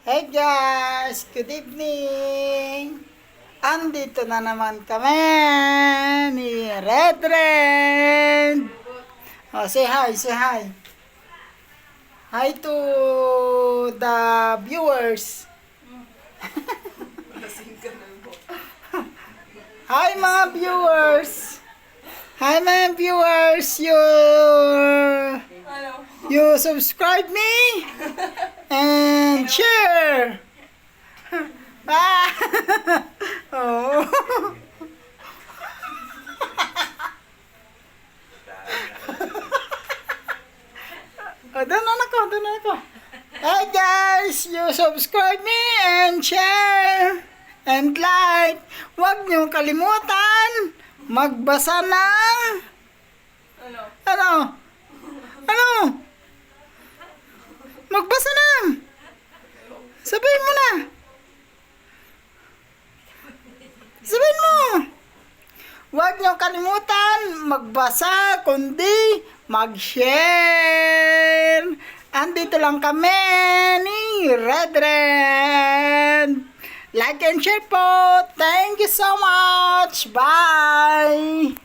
Hey guys! Good evening! Andito na naman kami ni Red Red! Oh, say hi, say hi! Hi to the viewers! Hi mga viewers! Hi mga viewers! You subscribe me and share. Ah! Oh. Doon na ako. Hey guys, you subscribe me and share and like. Huwag niyo kalimutan magbasa ng ano? Magbasa na! Sabihin mo na! Sabihin mo! Huwag niyo kalimutan magbasa, kundi mag-share! Andito lang kami ni Red Red! Like and share po! Thank you so much! Bye!